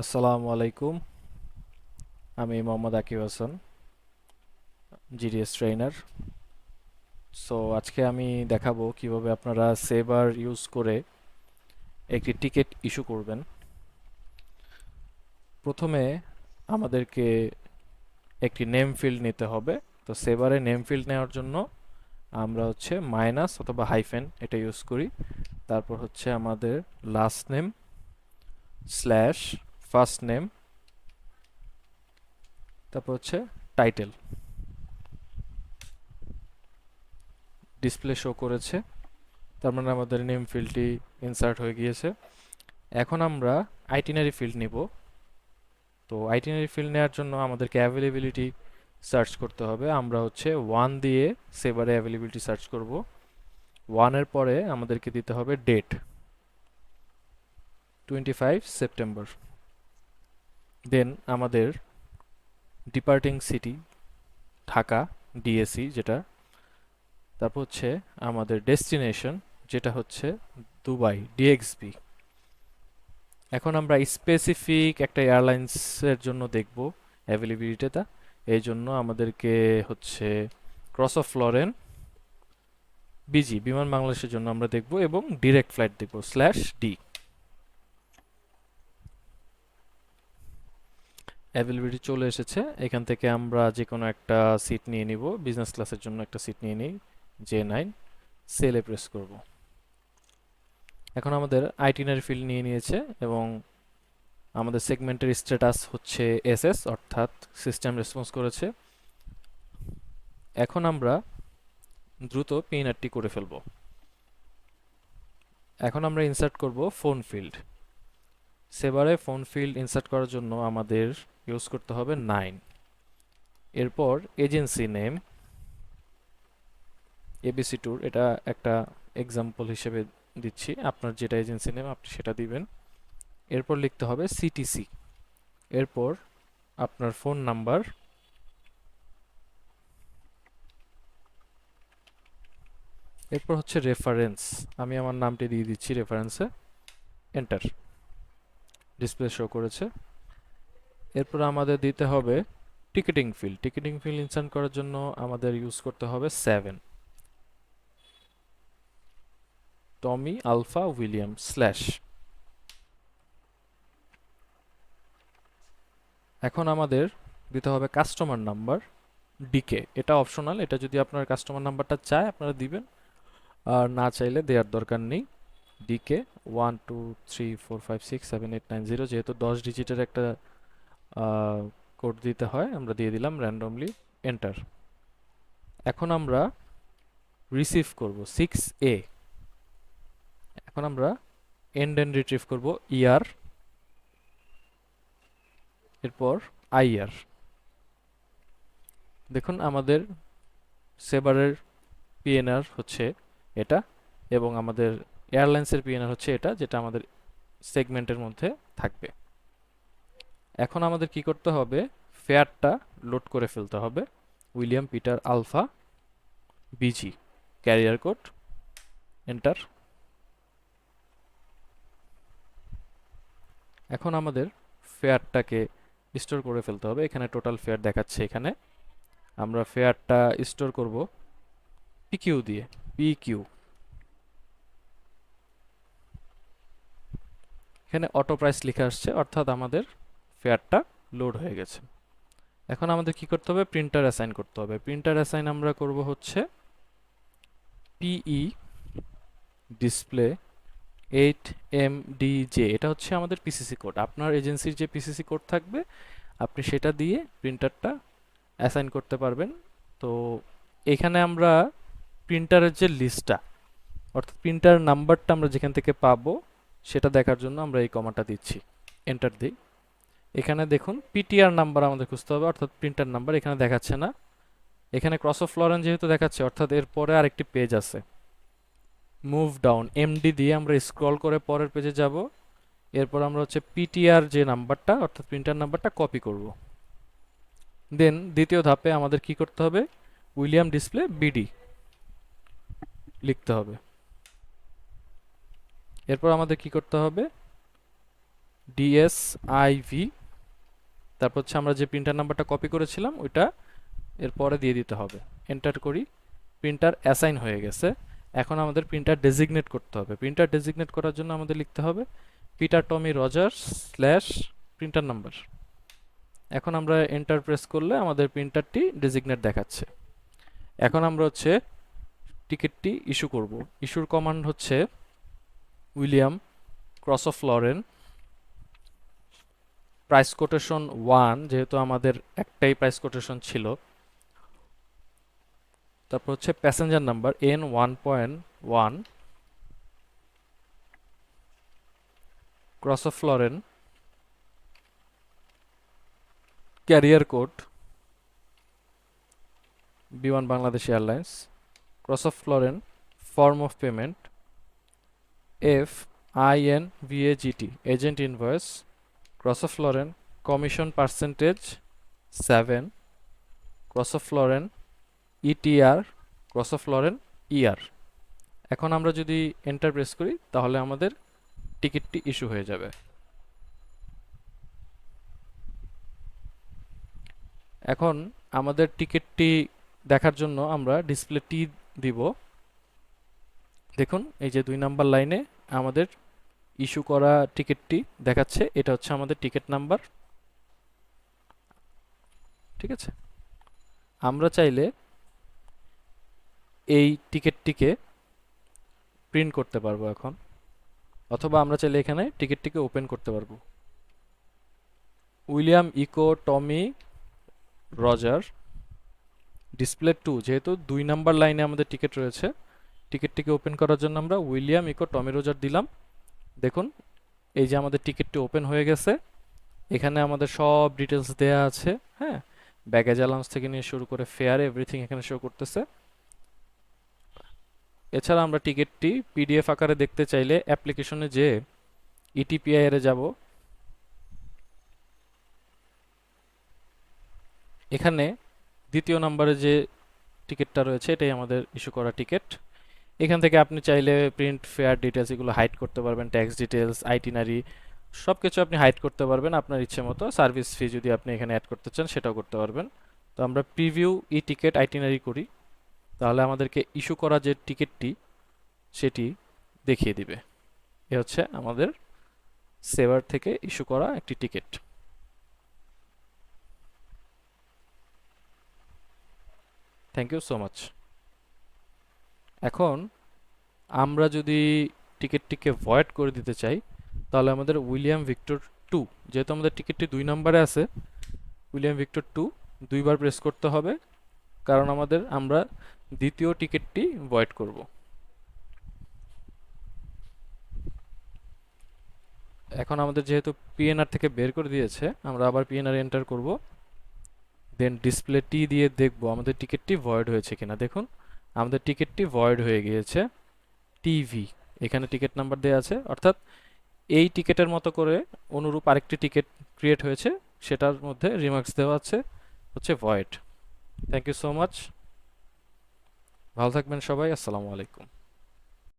আসসালামু আলাইকুম। আমি Mohammad Akib Hasan, GDS trainer. So আজকে আমি দেখাবো কিভাবে আপনারা সেভার ইউজ করে একটি টিকিট ইস্যু করবেন। প্রথমে আমাদেরকে একটি নেম ফিল্ড নিতে হবে। তো সেভারে নেম ফিল্ড নেওয়ার জন্য আমরা হচ্ছে মাইনাস অথবা হাইফেন এটা ইউজ করি। তারপর হচ্ছে আমাদের last name slash first name, তারপর হচ্ছে টাইটেল। ডিসপ্লে শো করেছে, তার মানে আমাদের নেম ফিল্ডটি ইনসার্ট হয়ে গিয়েছে। এখন আমরা আইটিনারি ফিল্ড নিব। তো আইটিনারি ফিল্ড নেওয়ার জন্য আমাদেরকে অ্যাভেলেবিলিটি সার্চ করতে হবে। আমরা হচ্ছে ওয়ান দিয়ে সেভারে অ্যাভেলেবিলিটি সার্চ করব। ওয়ানের পরে আমাদেরকে দিতে হবে ডেট 25 সেপ্টেম্বর। দেন আমাদের ডিপার্টিং সিটি ঢাকা, ডিএসি যেটা। তারপর হচ্ছে আমাদের ডেস্টিনেশন যেটা হচ্ছে দুবাই, ডিএক্সবি। এখন আমরা স্পেসিফিক একটা এয়ারলাইন্সের জন্য দেখব অ্যাভেলেবিলিটিটা। এই জন্য আমাদেরকে হচ্ছে ক্রস অফ ফ্লোরেন বিজি বিমান বাংলাদেশের জন্য আমরা দেখব এবং ডিরেক্ট ফ্লাইট দেখব স্ল্যাশ ডি। অ্যাভেলেবিলিটি চলে এসেছে। এখান থেকে আমরা যে কোনো একটা সিট নিয়ে নিব। বিজনেস ক্লাসের জন্য একটা সিট নিয়ে নিই, J9। সেলে প্রেস করব। এখন আমাদের আইটিনারি ফিল্ড নিয়ে নিয়েছে এবং আমাদের সেগমেন্টের স্ট্যাটাস হচ্ছে এসএস, অর্থাৎ সিস্টেম রেসপন্স করেছে। এখন আমরা দ্রুত পিএনআরটি করে ফেলব। এখন আমরা ইনসার্ট করব ফোন ফিল্ড। সেবারে ফোন ফিল্ড ইনসার্ট করার জন্য আমাদের ইউজ করতে হবে 9। এরপর এজেন্সি নেম এবিসি ট্যুর, এটা একটা এক্সাম্পল হিসেবে দিচ্ছি, আপনার যেটা এজেন্সি নেম আপনি সেটা দিবেন। এরপর লিখতে হবে সিটিসি। এরপর আপনার ফোন নাম্বার, এরপর হচ্ছে রেফারেন্স। আমি আমার নামটি দিয়ে দিচ্ছি রেফারেন্সে, এন্টার। ডিসপ্লে শো করেছে। এরপর আমাদের দিতে হবে ticketing field. Ticketing field insert করার জন্য আমাদের ইউজ করতে হবে 7। টমি আলফা উইলিয়াম স্ল্যাশ। এখন আমাদের দিতে হবে কাস্টমার নাম্বার ডিকে। এটা অপশনাল, এটা যদি আপনার কাস্টমার নাম্বারটা চায় আপনারা দিবেন, আর না চাইলে দেওয়ার দরকার নেই। ডিকে 1 2 3 4 5 6 7 8 9 0, যেহেতু 10 ডিজিটের একটা কোড দিতে হয় আমরা দিয়ে দিলাম র্যান্ডমলি, এন্টার। এখন আমরা রিসিভ করব 6A। এখন আমরা এন্ড এন্ড রিট্রিভ করব ইয়ার, এরপর আইয়ার। দেখুন আমাদের সেবারের পিএনআর হচ্ছে এটা এবং আমাদের এয়ারলাইন্সের পিএনআর হচ্ছে এটা, যেটা আমাদের সেগমেন্টের মধ্যে থাকবে। এখন আমাদের কি করতে হবে, ফেয়ারটা লোড করে ফেলতে হবে। William Peter alpha BG, carrier code, enter. এখন আমাদের ফেয়ারটাকে স্টোর করে ফেলতে হবে। এখানে টোটাল ফেয়ার দেখাচ্ছে। এখানে আমরা ফেয়ারটা স্টোর করব পিকিউ দিয়ে, পিকিউ। এখানে অটো প্রাইস লিখে আসছে, অর্থাৎ আমাদের ফেয়ারটা লোড হয়ে গেছে। এখন আমাদের কি করতে হবে, প্রিন্টার অ্যাসাইন করতে হবে। প্রিন্টার অ্যাসাইন আমরা করব হচ্ছে পিই ডিসপ্লে 8MDJ। এটা হচ্ছে আমাদের পিসিসি কোড। আপনার এজেন্সির যে পিসিসি কোড থাকবে আপনি সেটা দিয়ে প্রিন্টারটা অ্যাসাইন করতে পারবেন। তো এখানে আমরা প্রিন্টারের যে লিস্টটা, অর্থাৎ প্রিন্টার নাম্বারটা আমরা যেখান থেকে পাবো সেটা দেখার জন্য আমরা এই কমাটা দিচ্ছি, এন্টার দিই। এখানে দেখুন পিটিআর নাম্বার আমাদের খুঁজতে হবে, অর্থাৎ প্রিন্টার নাম্বার এখানে দেখাচ্ছে না। এখানে ক্রস অফ ফ্লোরেন যেহেতু দেখাচ্ছে, অর্থাৎ এর পরে আরেকটি পেজ আছে। মুভ ডাউন এমডি দিয়ে আমরা স্ক্রল করে পরের পেজে যাব। এরপর আমরা হচ্ছে পিটিআর যে নাম্বারটা অর্থাৎ প্রিন্টার নাম্বারটা কপি করব। দেন দ্বিতীয় ধাপে আমাদের কি করতে হবে, উইলিয়াম ডিসপ্লে বিডি লিখতে হবে। এরপর আমাদের কি করতে হবে, DSIV, তারপর হচ্ছে আমরা যে প্রিন্টার নাম্বারটা কপি করেছিলাম ওইটা এর পরে দিয়ে দিতে হবে। এন্টার করি, প্রিন্টার অ্যাসাইন হয়ে গেছে। এখন আমাদের প্রিন্টার ডেজিগনেট করতে হবে। প্রিন্টার ডেজিগনেট করার জন্য আমাদের লিখতে হবে পিটার টমি রজার্স স্ল্যাশ প্রিন্টার নাম্বার। এখন আমরা এন্টার প্রেস করলে আমাদের প্রিন্টারটি ডেজিগনেট দেখাচ্ছে। এখন আমরা হচ্ছে টিকিটটি ইস্যু করব। ইস্যুর কমান্ড হচ্ছে William cross of Lorraine, price quotation 1, যেহেতু আমাদের একটাই প্রাইস কোটেশন ছিল। তারপর হচ্ছে passenger number N1.1, cross of Lorraine, carrier code B1 Bangladesh airlines, cross of Lorraine, form of payment FINVAGT, agent invoice, cross of Lorraine, commission percentage 7, cross of Lorraine, ETR, cross of Lorraine, ER। এখন আমরা যদি enter press করি তাহলে আমাদের টিকিটটি issue হয়ে যাবে। এখন আমাদের টিকিটটি দেখার জন্য আমরা ডিসপ্লে টি দিব। দেখুন এই যে 2 নাম্বার লাইনে আমাদের ইস্যু করা টিকিটটি দেখাচ্ছে, এটা হচ্ছে আমাদের টিকিট নাম্বার। ঠিক আছে, আমরা চাইলে এই টিকিটটিকে প্রিন্ট করতে পারবো এখন, অথবা আমরা চাইলে এখানে টিকিটটিকে ওপেন করতে পারবো। উইলিয়াম ইকো টমি রজার ডিসপ্লে 2, যেহেতু 2 নাম্বার লাইনে আমাদের টিকিট রয়েছে, টিকিটটিকে ওপেন করার জন্য আমরা উইলিয়াম ইকো টমি রজার দিলাম। দেখুন এই যে আমাদের টিকিটটি ওপেন হয়ে গেছে। এখানে আমাদের সব ডিটেলস দেয়া আছে, হ্যাঁ, ব্যাগেজ অ্যালাউন্স থেকে নিয়ে শুরু করে ফেয়ার এভরিথিং এখানে শো করতেছে। এছাড়া আমরা টিকিটটি পিডিএফ আকারে দেখতে চাইলে অ্যাপ্লিকেশনে যে ইটিপিআই এর যাব, এখানে দ্বিতীয় নম্বরে যে টিকিটটা রয়েছে এটাই আমাদের ইস্যু করা টিকিট। এখান থেকে আপনি চাইলে প্রিন্ট ফেয়ার ডিটেলস এগুলো হাইড করতে পারবেন, ট্যাক্স ডিটেলস, আইটিনারি সব কিছু আপনি হাইড করতে পারবেন আপনার ইচ্ছে মতো। সার্ভিস ফি যদি আপনি এখানে অ্যাড করতে চান সেটাও করতে পারবেন। তো আমরা প্রিভিউ ই টিকিট আইটিনারি করি, তাহলে আমাদেরকে ইস্যু করা যে টিকিটটি সেটি দেখিয়ে দিবে। এ হচ্ছে আমাদের সেভার থেকে ইস্যু করা একটি টিকিট। Thank you so much. এখন আমরা যদি টিকিটটিকে ভয়েড করে দিতে চাই তাহলে আমাদের উইলিয়াম ভিক্টর 2, যেহেতু আমাদের টিকিটটি 2 নম্বরে আছে, উইলিয়াম ভিক্টর 2 দুইবার প্রেস করতে হবে, কারণ আমরা দ্বিতীয় টিকিটটি ভয়েড করব। এখন আমাদের যেহেতু পিএনআর থেকে বের করে দিয়েছে, আমরা আবার পিএনআর এন্টার করব, দেন ডিসপ্লে টি দিয়ে দেখব আমাদের টিকিটটি ভয়েড হয়েছে কিনা। দেখুন আমাদের টিকিটটি ভয়েড হয়ে গিয়েছে। টিভি, এখানে টিকিট নাম্বার দেওয়া আছে, অর্থাৎ এই টিকিটের মতো করে অনুরূপ আরেকটি টিকিট ক্রিয়েট হয়েছে, সেটার মধ্যে রিমার্কস দেওয়া আছে হচ্ছে void. Thank you so much, ভালো থাকবেন সবাই, আসসালামু আলাইকুম।